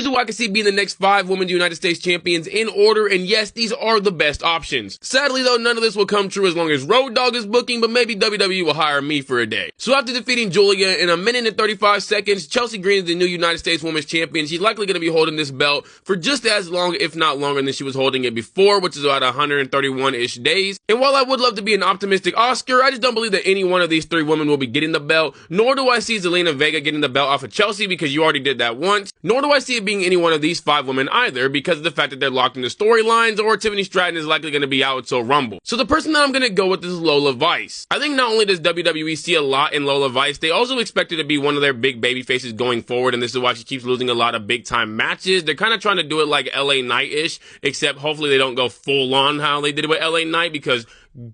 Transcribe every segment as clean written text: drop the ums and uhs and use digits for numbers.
Here's who I can see being the next 5 Women's United States Champions in order, and yes, these are the best options. Sadly though, none of this will come true as long as Road Dogg is booking, but maybe WWE will hire me for a day. So after defeating Julia in 1 minute and 35 seconds, Chelsea Green is the new United States Women's Champion. She's likely going to be holding this belt for just as long, if not longer, than she was holding it before, which is about 131-ish days. And while I would love to be an optimistic Oscar, I just don't believe that any one of these 3 women will be getting the belt, nor do I see Zelina Vega getting the belt off of Chelsea because you already did that once, nor do I see it being any one of these 5 women either because of the fact that they're locked into storylines, or Tiffany Stratton is likely going to be out until Rumble. So the person that I'm going to go with is Lola Vice. I think not only does WWE see a lot in Lola Vice, they also expect her to be one of their big baby faces going forward, and this is why she keeps losing a lot of big time matches. They're kind of trying to do it like LA Knight-ish, except hopefully they don't go full on how they did it with LA Knight, because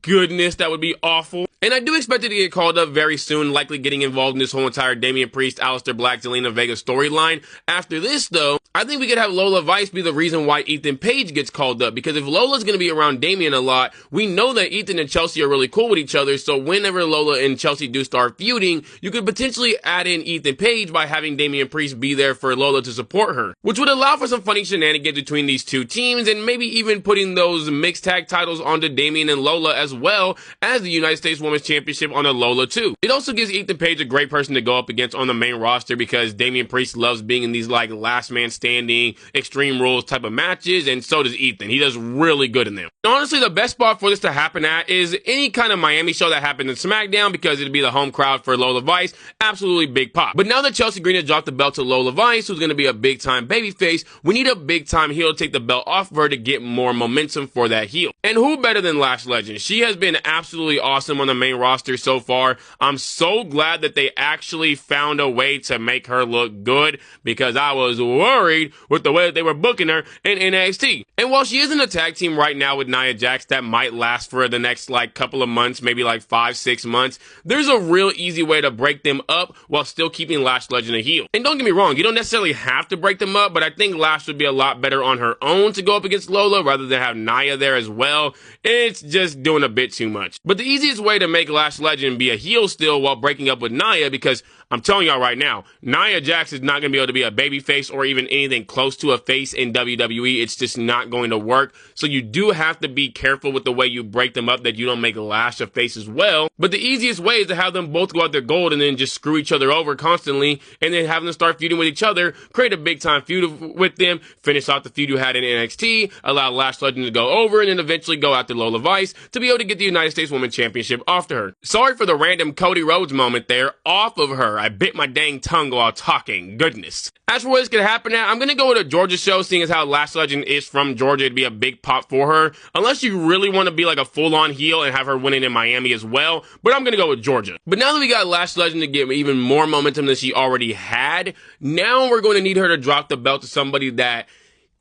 goodness, that would be awful. And I do expect her to get called up very soon, likely getting involved in this whole entire Damian Priest, Aleister Black, Zelina Vega storyline. After this, though, I think we could have Lola Vice be the reason why Ethan Page gets called up, because if Lola's going to be around Damian a lot, we know that Ethan and Chelsea are really cool with each other, so whenever Lola and Chelsea do start feuding, you could potentially add in Ethan Page by having Damian Priest be there for Lola to support her, which would allow for some funny shenanigans between these 2 teams, and maybe even putting those mixed tag titles onto Damian and Lola, as well as the United States Women's Championship on a Lola too. It also gives Ethan Page a great person to go up against on the main roster, because Damian Priest loves being in these like last man standing, Extreme Rules type of matches, and so does Ethan. He does really good in them. Honestly, the best spot for this to happen at is any kind of Miami show that happened in SmackDown, because it'd be the home crowd for Lola Vice. Absolutely big pop. But now that Chelsea Green has dropped the belt to Lola Vice, who's going to be a big time babyface, we need a big time heel to take the belt off of her to get more momentum for that heel. And who better than Lash Legend? She has been absolutely awesome on the main roster so far. I'm so glad that they actually found a way to make her look good, because I was worried with the way that they were booking her in NXT. And while she is in a tag team right now with Nia Jax that might last for the next like couple of months, maybe like 5-6 months, there's a real easy way to break them up while still keeping Lash Legend a heel. And don't get me wrong, you don't necessarily have to break them up, but I think Lash would be a lot better on her own to go up against Lola rather than have Nia there as well. It's just doing a bit too much. But the easiest way to make Lash Legend be a heel still while breaking up with Nia, because I'm telling y'all right now, Nia Jax is not going to be able to be a baby face or even anything close to a face in WWE. It's just not going to work. So you do have to be careful with the way you break them up, that you don't make Lash a face as well. But the easiest way is to have them both go out their gold and then just screw each other over constantly, and then have them start feuding with each other, create a big time feud with them, finish off the feud you had in NXT, allow Lash Legend to go over, and then eventually go after Lola Vice to be able to get the United States Women's Championship off to her. Sorry for the random Cody Rhodes moment there. Off of her. I bit my dang tongue while talking. Goodness. As for where this could happen at, I'm going to go with a Georgia show, seeing as how Lash Legend is from Georgia. It'd be a big pop for her. Unless you really want to be like a full-on heel and have her winning in Miami as well. But I'm going to go with Georgia. But now that we got Lash Legend to get even more momentum than she already had, now we're going to need her to drop the belt to somebody that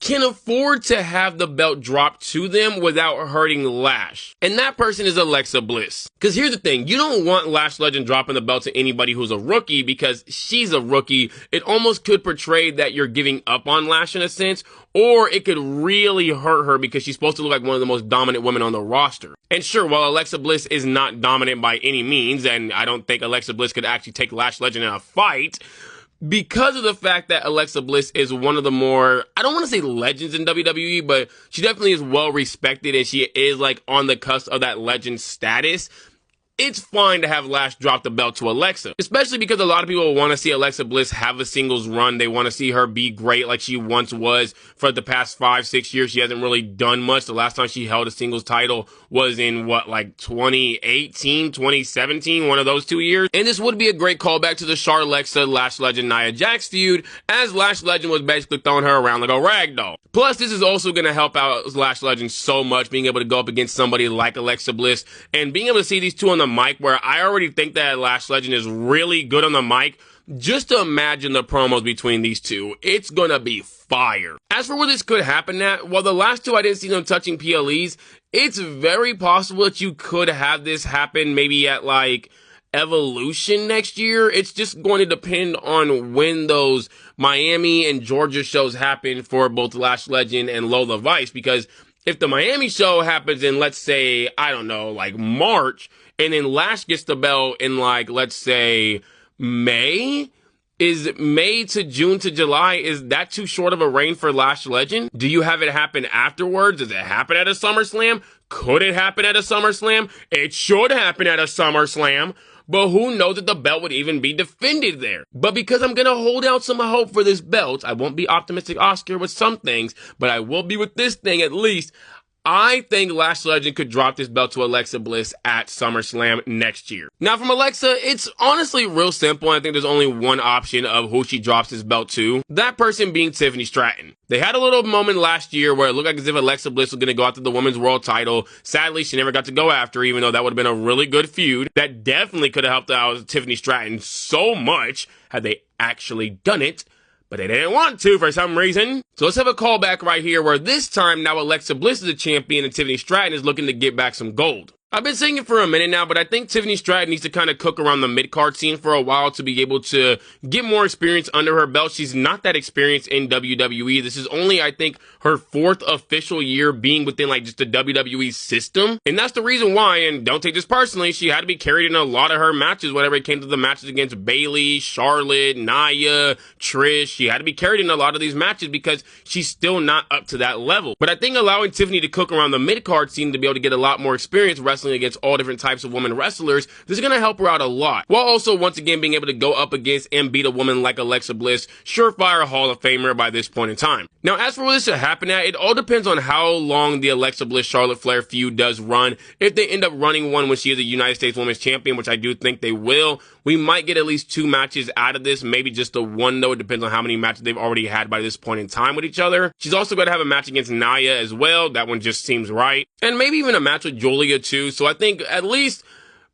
can afford to have the belt dropped to them without hurting Lash. And that person is Alexa Bliss. Because here's the thing, you don't want Lash Legend dropping the belt to anybody who's a rookie, because she's a rookie. It almost could portray that you're giving up on Lash in a sense, or it could really hurt her because she's supposed to look like one of the most dominant women on the roster. And sure, while Alexa Bliss is not dominant by any means, and I don't think Alexa Bliss could actually take Lash Legend in a fight, because of the fact that Alexa Bliss is one of the more, I don't want to say legends in WWE, but she definitely is well respected, and she is like on the cusp of that legend status, it's fine to have Lash drop the belt to Alexa, especially because a lot of people want to see Alexa Bliss have a singles run. They want to see her be great like she once was for the past 5-6 years. She hasn't really done much. The last time she held a singles title was in like 2018, 2017, one of those 2 years. And this would be a great callback to the Charlexa Lash Legend Nia Jax feud, as Lash Legend was basically throwing her around like a rag doll. Plus, this is also going to help out Lash Legend so much, being able to go up against somebody like Alexa Bliss and being able to see these two on the mic, where I already think that Lash Legend is really good on the mic. Just to imagine the promos between these two, it's gonna be fire. As for where this could happen at, while the last two I didn't see them touching PLEs, it's very possible that you could have this happen maybe at like Evolution next year. It's just going to depend on when those Miami and Georgia shows happen for both Lash Legend and Lola Vice, because if the Miami show happens in, let's say, I don't know, like March, and then Lash gets the belt in like, let's say, May, Is May to June to July, is that too short of a reign for Lash Legend? Do you have it happen afterwards? Does it happen at a SummerSlam? Could it happen at a SummerSlam? It should happen at a SummerSlam. But who knows if the belt would even be defended there? But because I'm going to hold out some hope for this belt, I won't be optimistic Oscar with some things, but I will be with this thing at least. I think Lash Legend could drop this belt to Alexa Bliss at SummerSlam next year. Now, from Alexa, it's honestly real simple. I think there's only one option of who she drops this belt to. That person being Tiffany Stratton. They had a little moment last year where it looked like as if Alexa Bliss was going to go after the Women's World title. Sadly, she never got to go after, even though that would have been a really good feud. That definitely could have helped out Tiffany Stratton so much had they actually done it. But they didn't want to for some reason. So let's have a callback right here where this time now Alexa Bliss is a champion and Tiffany Stratton is looking to get back some gold. I've been saying it for a minute now, but I think Tiffany Stratton needs to kind of cook around the mid-card scene for a while to be able to get more experience under her belt. She's not that experienced in WWE. This is only, I think, her 4th official year being within like just the WWE system. And that's the reason why, and don't take this personally, she had to be carried in a lot of her matches whenever it came to the matches against Bayley, Charlotte, Nia, Trish. She had to be carried in a lot of these matches because she's still not up to that level. But I think allowing Tiffany to cook around the mid-card scene to be able to get a lot more experience wrestling against all different types of women wrestlers, this is going to help her out a lot. While also, once again, being able to go up against and beat a woman like Alexa Bliss, surefire Hall of Famer by this point in time. Now, as for where this should happen at, it all depends on how long the Alexa Bliss-Charlotte Flair feud does run. If they end up running one when she is a United States Women's Champion, which I do think they will, we might get at least 2 matches out of this, maybe just the one though. It depends on how many matches they've already had by this point in time with each other. She's also going to have a match against Nia as well. That one just seems right. And maybe even a match with Julia too. So I think at least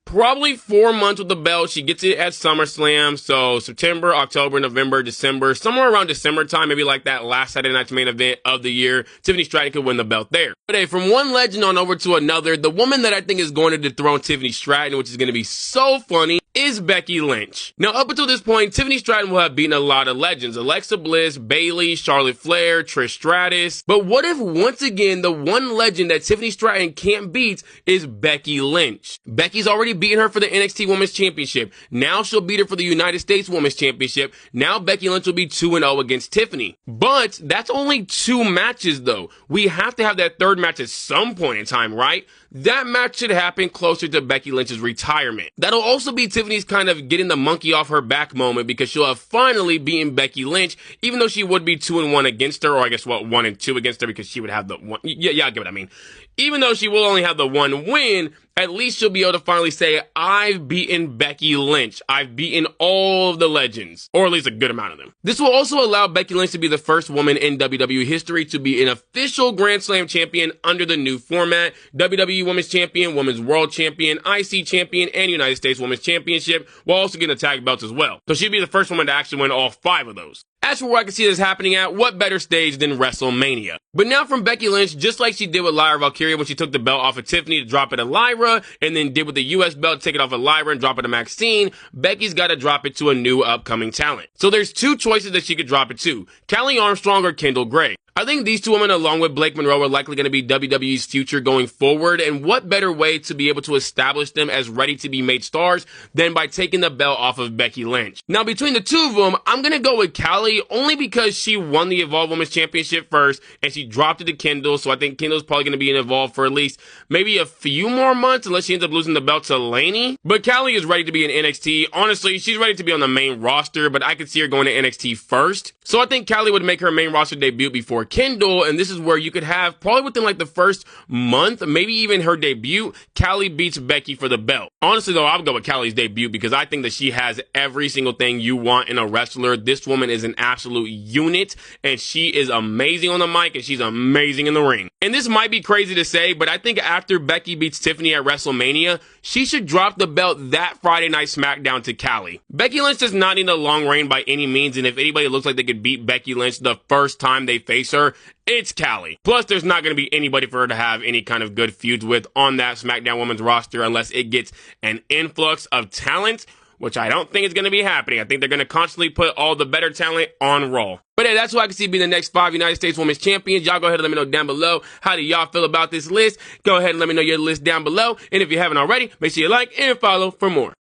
probably 4 months with the belt. She gets it at SummerSlam. So September, October, November, December, somewhere around December time, maybe like that last Saturday night's main event of the year, Tiffany Stratton could win the belt there. But hey, from one legend on over to another, the woman that I think is going to dethrone Tiffany Stratton, which is going to be so funny, is Becky Lynch. Now, up until this point, Tiffany Stratton will have beaten a lot of legends. Alexa Bliss, Bayley, Charlotte Flair, Trish Stratus. But what if, once again, the one legend that Tiffany Stratton can't beat is Becky Lynch? Becky's already beaten her for the NXT Women's Championship. Now she'll beat her for the United States Women's Championship. Now Becky Lynch will be 2-0 against Tiffany. But that's only 2 matches, though. We have to have that third match at some point in time, right? That match should happen closer to Becky Lynch's retirement. That'll also be Tiffany's kind of getting the monkey off her back moment because she'll have finally beaten Becky Lynch, even though she would be 2-1 against her, or I guess what, 1-2 against her because she would have the one. Yeah, I get what I mean. Even though she will only have the one win, at least she'll be able to finally say, I've beaten Becky Lynch. I've beaten all of the legends, or at least a good amount of them. This will also allow Becky Lynch to be the first woman in WWE history to be an official Grand Slam champion under the new format. WWE Women's Champion, Women's World Champion, IC Champion, and United States Women's Championship, while also getting a tag belts as well. So she'd be the first woman to actually win all 5 of those. As for where I can see this happening at, what better stage than WrestleMania? But now from Becky Lynch, just like she did with Lyra Valkyria when she took the belt off of Tiffany to drop it to Lyra, and then did with the US belt, take it off of Lyra and drop it to Maxine, Becky's got to drop it to a new upcoming talent. So there's 2 choices that she could drop it to, Kelly Armstrong or Kendall Gray. I think these 2 women, along with Blake Monroe, are likely going to be WWE's future going forward, and what better way to be able to establish them as ready-to-be-made stars than by taking the belt off of Becky Lynch. Now, between the 2 of them, I'm going to go with Callie, only because she won the Evolve Women's Championship first, and she dropped it to Kendall, so I think Kendall's probably going to be in Evolve for at least maybe a few more months, unless she ends up losing the belt to Lainey. But Callie is ready to be in NXT. Honestly, she's ready to be on the main roster, but I could see her going to NXT first. So I think Callie would make her main roster debut before Kendall, and this is where you could have, probably within like the first month, maybe even her debut, Callie beats Becky for the belt. Honestly though, I'll go with Callie's debut because I think that she has every single thing you want in a wrestler. This woman is an absolute unit, and she is amazing on the mic, and she's amazing in the ring. And this might be crazy to say, but I think after Becky beats Tiffany at WrestleMania, she should drop the belt that Friday Night SmackDown to Callie. Becky Lynch does not need a long reign by any means, and if anybody looks like they could beat Becky Lynch the first time they face her, it's Callie. Plus, there's not going to be anybody for her to have any kind of good feuds with on that SmackDown Women's roster unless it gets an influx of talent, which I don't think is going to be happening. I think they're going to constantly put all the better talent on Raw. But hey, that's who I can see being the next 5 United States Women's Champions. Y'all go ahead and let me know down below. How do y'all feel about this list? Go ahead and let me know your list down below. And if you haven't already, make sure you like and follow for more.